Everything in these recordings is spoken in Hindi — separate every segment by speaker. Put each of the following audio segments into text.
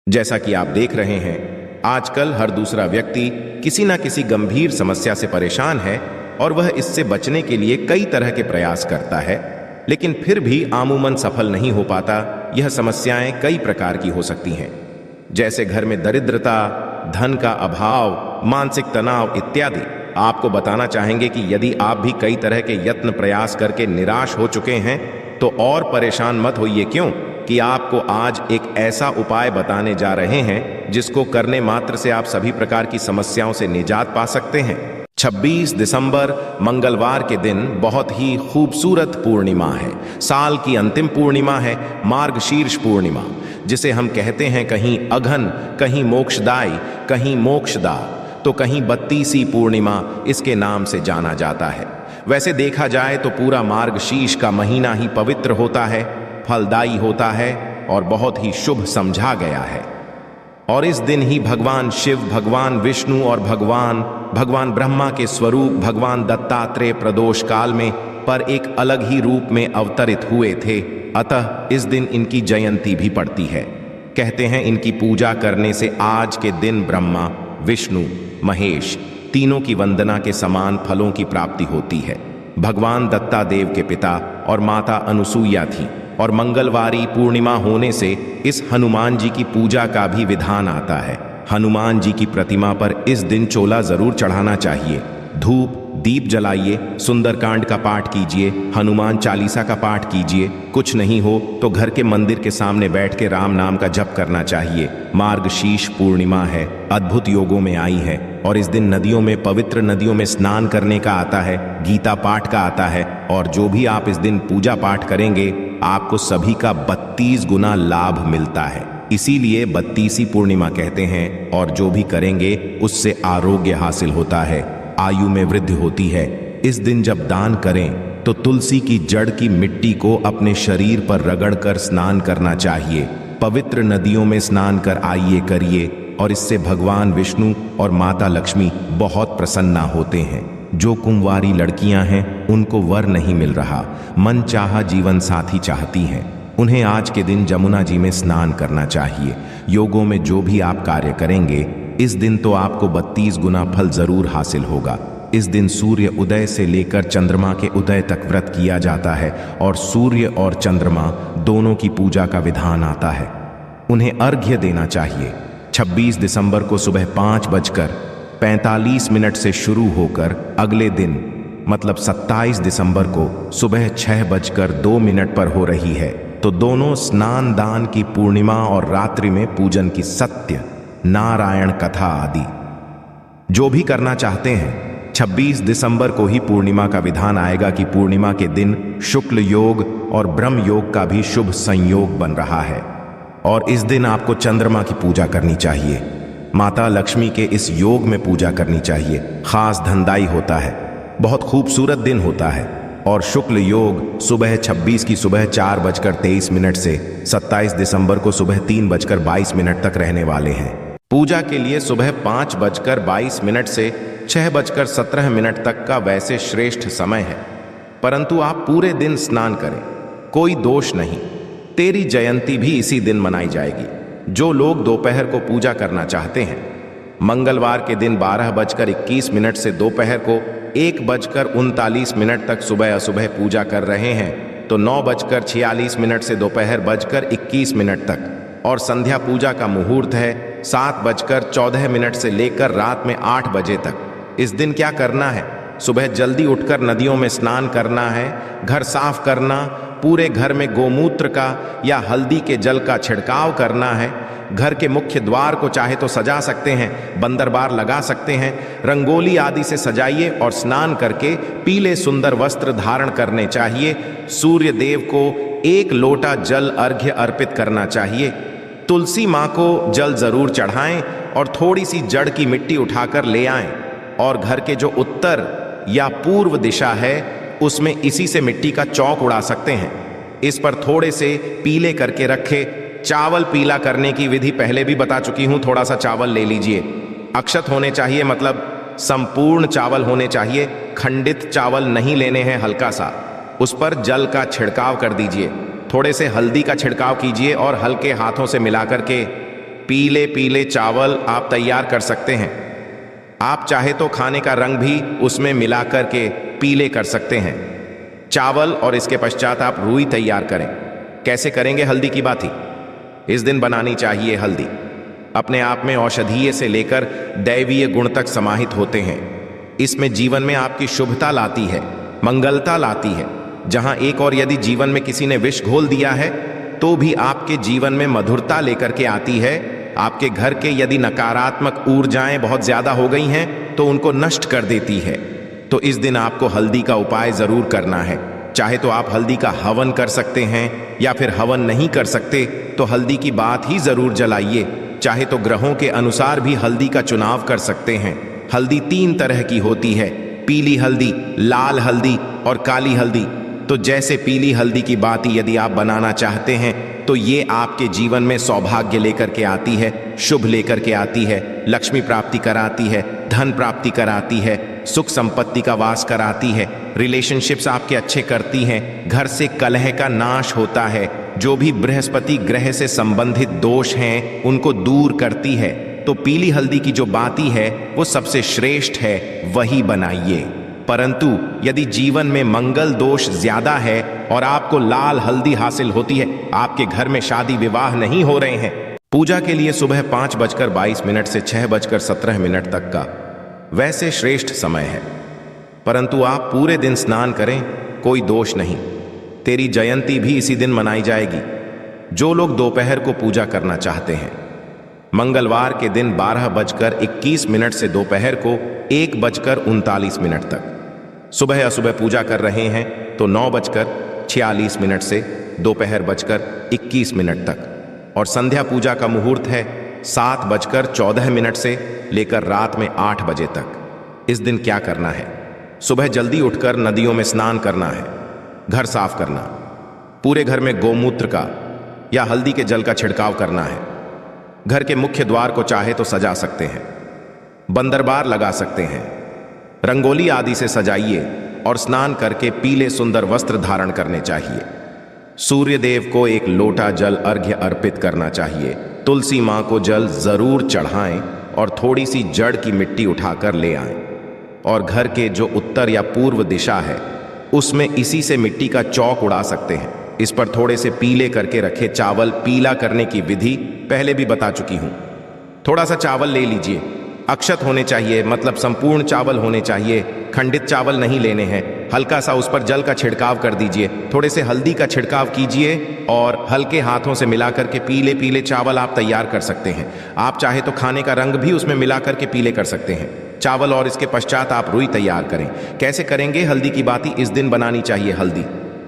Speaker 1: जैसा कि आप देख रहे हैं, आजकल हर दूसरा व्यक्ति किसी ना किसी गंभीर समस्या से परेशान है और वह इससे बचने के लिए कई तरह के प्रयास करता है, लेकिन फिर भी आमूमन सफल नहीं हो पाता। यह समस्याएं कई प्रकार की हो सकती हैं, जैसे घर में दरिद्रता, धन का अभाव, मानसिक तनाव इत्यादि। आपको बताना चाहेंगे कि यदि आप भी कई तरह के यत्न प्रयास करके निराश हो चुके हैं तो और परेशान मत होइए, क्यों कि आपको आज एक ऐसा उपाय बताने जा रहे हैं जिसको करने मात्र से आप सभी प्रकार की समस्याओं से निजात पा सकते हैं। 26 दिसंबर मंगलवार के दिन बहुत ही खूबसूरत पूर्णिमा है। साल की अंतिम पूर्णिमा है, मार्गशीर्ष पूर्णिमा, जिसे हम कहते हैं कहीं अघन, कहीं मोक्षदायी, कहीं मोक्षदा, तो कहीं 32वीं पूर्णिमा इसके नाम से जाना जाता है। वैसे देखा जाए तो पूरा मार्गशीर्ष का महीना ही पवित्र होता है, फलदायी होता है और बहुत ही शुभ समझा गया है। और इस दिन ही भगवान शिव, भगवान विष्णु और भगवान ब्रह्मा के स्वरूप भगवान दत्तात्रेय प्रदोष काल में पर एक अलग ही रूप में अवतरित हुए थे। अतः इस दिन इनकी जयंती भी पड़ती है। कहते हैं इनकी पूजा करने से आज के दिन ब्रह्मा, विष्णु, महेश तीनों की वंदना के समान फलों की प्राप्ति होती है। भगवान दत्तादेव के पिता और माता अनुसूया थी और मंगलवारी पूर्णिमा होने से इस हनुमान जी की पूजा का भी विधान आता है। हनुमान जी की प्रतिमा पर इस दिन चोला जरूर चढ़ाना चाहिए। धूप दीप जलाइए, सुंदरकांड का पाठ कीजिए, हनुमान चालीसा का पाठ कीजिए। कुछ नहीं हो तो घर के मंदिर के सामने बैठ के राम नाम का जप करना चाहिए। मार्गशीर्ष पूर्णिमा है, अद्भुत योगों में आई है और इस दिन नदियों में, पवित्र नदियों में स्नान करने का आता है, गीता पाठ का आता है। और जो भी आप इस दिन पूजा पाठ करेंगे आपको सभी का 32 गुना लाभ मिलता है। इसीलिए 32वीं पूर्णिमा कहते हैं। और जो भी करेंगे उससे आरोग्य हासिल होता है, आयु में वृद्धि होती है। इस दिन जब दान करें तो तुलसी की जड़ की मिट्टी को अपने शरीर पर रगड़कर स्नान करना चाहिए। पवित्र नदियों में स्नान कर आइए करिए और इससे भगवान विष्णु और माता लक्ष्मी बहुत प्रसन्ना होते हैं। जो कुंवारी लड़कियां हैं उनको वर नहीं मिल रहा, मन चाहा जीवन साथी चाहती हैं, उन्हें आज के दिन जमुना जी में स्नान करना चाहिए। योगों में जो भी आप कार्य करेंगे इस दिन तो आपको 32 गुना फल जरूर हासिल होगा। इस दिन सूर्य उदय से लेकर चंद्रमा के उदय तक व्रत किया जाता है और सूर्य और चंद्रमा दोनों की पूजा का विधान आता है। उन्हें अर्घ्य देना चाहिए। 26 दिसंबर को सुबह 5:45 से शुरू होकर अगले दिन मतलब 27 दिसंबर को सुबह 6:02 पर हो रही है। तो दोनों स्नान दान की पूर्णिमा और रात्रि में पूजन की सत्य नारायण कथा आदि जो भी करना चाहते हैं, 26 दिसंबर को ही पूर्णिमा का विधान आएगा कि पूर्णिमा के दिन शुक्ल योग और ब्रह्म योग का भी शुभ संयोग बन रहा है। और इस दिन आपको चंद्रमा की पूजा करनी चाहिए, माता लक्ष्मी के इस योग में पूजा करनी चाहिए। खास धनदायी होता है, बहुत खूबसूरत दिन होता है। और शुक्ल योग सुबह 26 की सुबह 4:23 से 27 दिसंबर को सुबह 3:22 तक रहने वाले हैं। पूजा के लिए सुबह 5:22 से 6:17 तक का वैसे श्रेष्ठ समय है, परंतु आप पूरे दिन स्नान करें, कोई दोष नहीं। तेरी जयंती भी इसी दिन मनाई जाएगी। जो लोग दोपहर को पूजा करना चाहते हैं, मंगलवार के दिन 12:21 से दोपहर को 1:39 तक सुबह असुबह पूजा कर रहे हैं, तो 9:46 से दोपहर 21 तक। और संध्या पूजा का मुहूर्त है 7:14 से लेकर रात में 8 बजे तक। इस दिन क्या करना है? सुबह जल्दी उठकर नदियों में स्नान करना है, घर साफ करना, पूरे घर में गोमूत्र का या हल्दी के जल का छिड़काव करना है। घर के मुख्य द्वार को चाहे तो सजा सकते हैं, बंदरबार लगा सकते हैं, रंगोली आदि से सजाइए और स्नान करके पीले सुंदर वस्त्र धारण करने चाहिए। सूर्य देव को 1 लोटा जल अर्घ्य अर्पित करना चाहिए। तुलसी माँ को जल जरूर चढ़ाएं और थोड़ी सी जड़ की मिट्टी उठाकर ले आएं। और घर के जो उत्तर या पूर्व दिशा है उसमें इसी से मिट्टी का चौक उड़ा सकते हैं। इस पर थोड़े से पीले करके रखे। चावल पीला करने की विधि पहले भी बता चुकी हूं, थोड़ा सा चावल ले लीजिए। अक्षत होने चाहिए, मतलब संपूर्ण चावल होने चाहिए, खंडित चावल नहीं लेने हैं। हल्का सा उस पर जल का छिड़काव कर दीजिए। थोड़े से हल्दी का छिड़काव कीजिए और हल्के हाथों से मिलाकर के पीले पीले चावल आप तैयार कर सकते हैं। आप चाहे तो खाने का रंग भी उसमें मिला करके पीले कर सकते हैं। चावल और इसके पश्चात आप रूई तैयार करें। कैसे करेंगे हल्दी की बात ही। इस दिन बनानी चाहिए हल्दी। अपने आप में औषधीय से लेकर दैवीय गुण तक समाहित होते हैं। इसमें जीवन में आपकी शुभता लाती है, मंगलता लाती है। जहां एक और यदि जीवन में किसी ने विष घोल दिया है तो भी आपके जीवन में मधुरता लेकर के आती है। आपके घर के यदि नकारात्मक ऊर्जाएं बहुत ज्यादा हो गई हैं तो उनको नष्ट कर देती है। तो इस दिन आपको हल्दी का उपाय जरूर करना है। चाहे तो आप हल्दी का हवन कर सकते हैं या फिर हवन नहीं कर सकते तो हल्दी की बात ही जरूर जलाइए। चाहे तो ग्रहों के अनुसार भी हल्दी का चुनाव कर सकते हैं। हल्दी 3 तरह की होती है, पीली हल्दी, लाल हल्दी और काली हल्दी। तो जैसे पीली हल्दी की बात यदि आप बनाना चाहते हैं तो ये आपके जीवन में सौभाग्य लेकर के आती है, शुभ लेकर के आती है, लक्ष्मी प्राप्ति कराती है, धन प्राप्ति कराती है, सुख संपत्ति का वास कराती है, रिलेशनशिप्स आपके अच्छे करती हैं, घर से कलह का नाश होता है, जो भी बृहस्पति ग्रह से संबंधित दोष हैं उनको दूर करती है। तो पीली हल्दी की जो बाती है वो सबसे श्रेष्ठ है, वही बनाइए। परंतु यदि जीवन में मंगल दोष ज्यादा है और आपको लाल हल्दी हासिल होती है, आपके घर में शादी विवाह नहीं हो रहे हैं, पूजा के लिए सुबह 5:22 से 6:17 तक का वैसे श्रेष्ठ समय है। परंतु आप पूरे दिन स्नान करें, कोई दोष नहीं। तेरी जयंती भी इसी दिन मनाई जाएगी। जो लोग दोपहर को पूजा करना चाहते हैं, मंगलवार के दिन 12:21 से दोपहर को 1:39 तक, सुबह असुबह पूजा कर रहे हैं तो 9:46 से दोपहर 21 तक, और संध्या पूजा का मुहूर्त है 7:14 से लेकर रात में 8 बजे तक। इस दिन क्या करना है? सुबह जल्दी उठकर नदियों में स्नान करना है, घर साफ करना, पूरे घर में गोमूत्र का या हल्दी के जल का छिड़काव करना है। घर के मुख्य द्वार को चाहे तो सजा सकते हैं, बंदरबार लगा सकते हैं, रंगोली आदि से सजाइए और स्नान करके पीले सुंदर वस्त्र धारण करने चाहिए। सूर्य देव को एक लोटा जल अर्घ्य अर्पित करना चाहिए। तुलसी मां को जल जरूर चढ़ाएं और थोड़ी सी जड़ की मिट्टी उठाकर ले आएं, और घर के जो उत्तर या पूर्व दिशा है उसमें इसी से मिट्टी का चौक उड़ा सकते हैं। इस पर थोड़े से पीले करके रखे चावल पीला करने की विधि पहले भी बता चुकी हूं। थोड़ा सा चावल ले लीजिए, अक्षत होने चाहिए, मतलब संपूर्ण चावल होने चाहिए, खंडित चावल नहीं लेने हैं। हल्का सा उस पर जल का छिड़काव कर दीजिए, थोड़े से हल्दी का छिड़काव कीजिए और हल्के हाथों से मिलाकर के पीले पीले चावल आप तैयार कर सकते हैं। आप चाहे तो खाने का रंग भी उसमें मिलाकर के पीले कर सकते हैं चावल, और इसके पश्चात आप रुई तैयार करें। कैसे करेंगे? हल्दी की बाती इस दिन बनानी चाहिए। हल्दी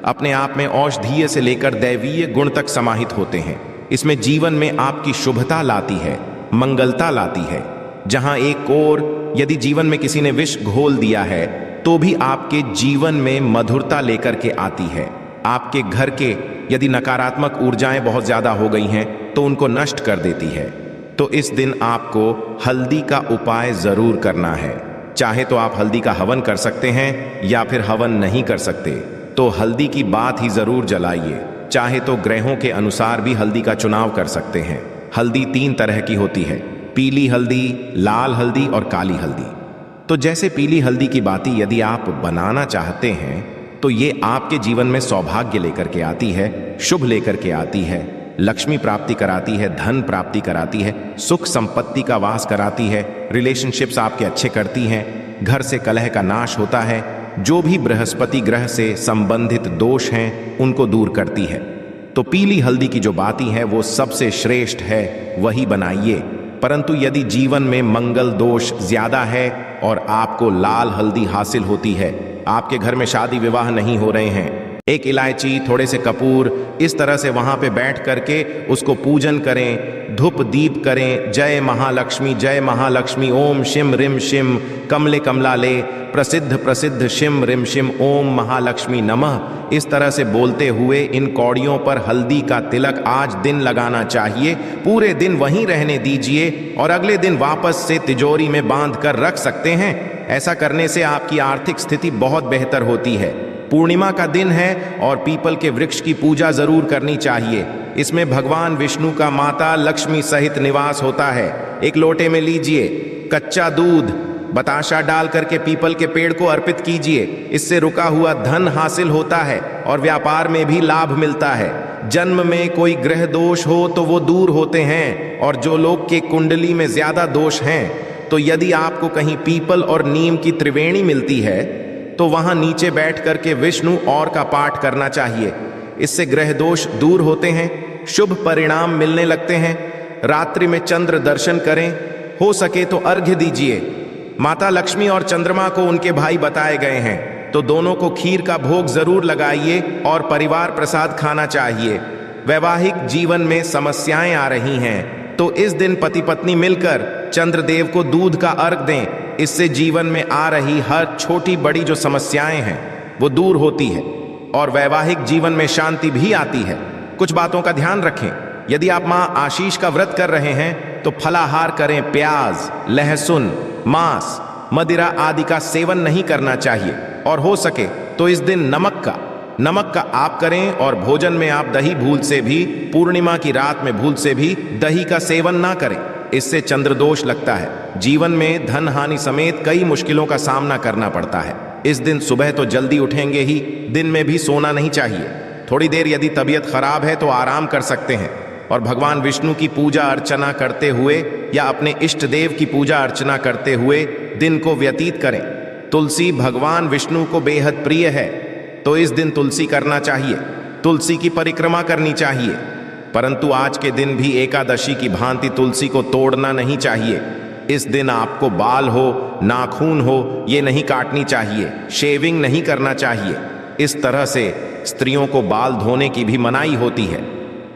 Speaker 1: अपने आप में औषधीय से लेकर दैवीय गुण तक समाहित होते हैं। इसमें जीवन में आपकी शुभता लाती है, मंगलता लाती है। जहां एक और यदि जीवन में किसी ने विष घोल दिया है तो भी आपके जीवन में मधुरता लेकर के आती है। आपके घर के यदि नकारात्मक ऊर्जाएं बहुत ज्यादा हो गई हैं तो उनको नष्ट कर देती है। तो इस दिन आपको हल्दी का उपाय जरूर करना है। चाहे तो आप हल्दी का हवन कर सकते हैं या फिर हवन नहीं कर सकते तो हल्दी की बात ही जरूर जलाइए। चाहे तो ग्रहों के अनुसार भी हल्दी का चुनाव कर सकते हैं। हल्दी 3 तरह की होती है, पीली हल्दी, लाल हल्दी और काली हल्दी। तो जैसे पीली हल्दी की बाती यदि आप बनाना चाहते हैं तो ये आपके जीवन में सौभाग्य लेकर के आती है, शुभ लेकर के आती है, लक्ष्मी प्राप्ति कराती है, धन प्राप्ति कराती है, सुख संपत्ति का वास कराती है, रिलेशनशिप्स आपके अच्छे करती हैं, घर से कलह का नाश होता है, जो भी बृहस्पति ग्रह से संबंधित दोष हैं उनको दूर करती है। तो पीली हल्दी की जो बाती है वो सबसे श्रेष्ठ है, वही बनाइए। परंतु यदि जीवन में मंगल दोष ज्यादा है और आपको लाल हल्दी हासिल होती है, आपके घर में शादी विवाह नहीं हो रहे हैं, एक इलायची, थोड़े से कपूर, इस तरह से वहां पे बैठ करके उसको पूजन करें, धूप दीप करें, जय महालक्ष्मी, ओम शिम रिम शिम कमले कमलाले, प्रसिद्ध प्रसिद्ध शिम रिम शिम ओम महालक्ष्मी नमः, इस तरह से बोलते हुए इन कौड़ियों पर हल्दी का तिलक आज दिन लगाना चाहिए। पूरे दिन वहीं रहने दीजिए और अगले दिन वापस से तिजोरी में बांध कर रख सकते हैं। ऐसा करने से आपकी आर्थिक स्थिति बहुत बेहतर होती है। पूर्णिमा का दिन है और पीपल के वृक्ष की पूजा जरूर करनी चाहिए। इसमें भगवान विष्णु का माता लक्ष्मी सहित निवास होता है। एक लोटे में लीजिए कच्चा दूध, बताशा डाल करके पीपल के पेड़ को अर्पित कीजिए। इससे रुका हुआ धन हासिल होता है और व्यापार में भी लाभ मिलता है। जन्म में कोई ग्रह दोष हो तो वो दूर होते हैं, और जो लोग के कुंडली में ज्यादा दोष हैं तो यदि आपको कहीं पीपल और नीम की त्रिवेणी मिलती है तो वहां नीचे बैठ करके विष्णु और का पाठ करना चाहिए। इससे ग्रह दोष दूर होते हैं, शुभ परिणाम मिलने लगते हैं। रात्रि में चंद्र दर्शन करें, हो सके तो अर्घ्य दीजिए। माता लक्ष्मी और चंद्रमा को उनके भाई बताए गए हैं, तो दोनों को खीर का भोग जरूर लगाइए और परिवार प्रसाद खाना चाहिए। वैवाहिक जीवन में समस्याएं आ रही हैं तो इस दिन पति पत्नी मिलकर चंद्रदेव को दूध का अर्घ दें। इससे जीवन में आ रही हर छोटी बड़ी जो समस्याएं हैं वो दूर होती है और वैवाहिक जीवन में शांति भी आती है। कुछ बातों का ध्यान रखें। यदि आप मां आशीष का व्रत कर रहे हैं तो फलाहार करें। प्याज, लहसुन, मांस, मदिरा आदि का सेवन नहीं करना चाहिए, और हो सके तो इस दिन नमक का आप करें, और भोजन में आप दही भूल से भी, पूर्णिमा की रात में भूल से भी दही का सेवन ना करें। इससे चंद्रदोष लगता है। जीवन में धन हानि समेत कई मुश्किलों का सामना करना पड़ता है। इस दिन सुबह तो जल्दी उठेंगे ही, दिन में भी सोना नहीं चाहिए। थोड़ी देर यदि तबीयत खराब है तो आराम कर सकते हैं, और भगवान विष्णु की पूजा अर्चना करते हुए या अपने इष्ट देव की पूजा अर्चना करते हुए दिन को व्यतीत करें। तुलसी भगवान विष्णु को बेहद प्रिय है, तो इस दिन तुलसी करना चाहिए, तुलसी की परिक्रमा करनी चाहिए। परंतु आज के दिन भी एकादशी की भांति तुलसी को तोड़ना नहीं चाहिए। इस दिन आपको बाल हो, नाखून हो, ये नहीं काटनी चाहिए, शेविंग नहीं करना चाहिए। इस तरह से स्त्रियों को बाल धोने की भी मनाही होती है,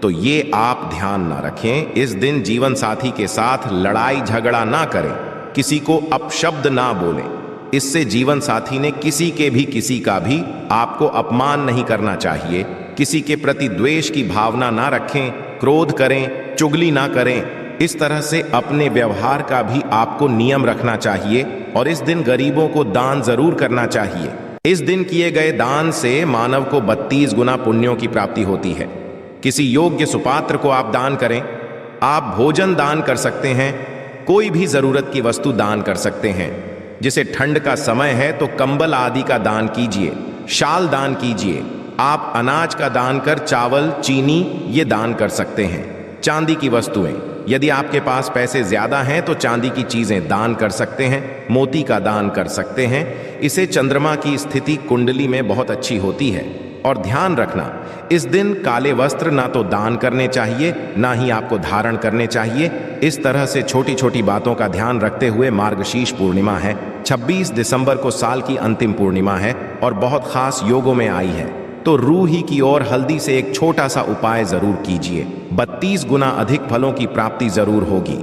Speaker 1: तो ये आप ध्यान ना रखें। इस दिन जीवन साथी के साथ लड़ाई झगड़ा ना करें, किसी को अपशब्द ना बोलें। इससे जीवन साथी ने किसी का भी आपको अपमान नहीं करना चाहिए। किसी के प्रति द्वेष की भावना ना रखें, क्रोध करें, चुगली ना करें। इस तरह से अपने व्यवहार का भी आपको नियम रखना चाहिए, और इस दिन गरीबों को दान जरूर करना चाहिए। इस दिन किए गए दान से मानव को 32 गुना पुण्यों की प्राप्ति होती है। किसी योग्य सुपात्र को आप दान करें। आप भोजन दान कर सकते हैं, कोई भी जरूरत की वस्तु दान कर सकते हैं। जिसे ठंड का समय है तो कंबल आदि का दान कीजिए, शाल दान कीजिए। आप अनाज का दान कर चावल, चीनी ये दान कर सकते हैं। चांदी की वस्तुएं, यदि आपके पास पैसे ज्यादा हैं तो चांदी की चीजें दान कर सकते हैं, मोती का दान कर सकते हैं। इसे चंद्रमा की स्थिति कुंडली में बहुत अच्छी होती है। और ध्यान रखना, इस दिन काले वस्त्र ना तो दान करने चाहिए, ना ही आपको धारण करने चाहिए। इस तरह से छोटी छोटी बातों का ध्यान रखते हुए मार्गशीर्ष पूर्णिमा है, 26 दिसंबर को साल की अंतिम पूर्णिमा है और बहुत खास योगों में आई है। तो रूही की ओर हल्दी से एक छोटा सा उपाय जरूर कीजिए, 32 गुना अधिक फलों की प्राप्ति जरूर होगी।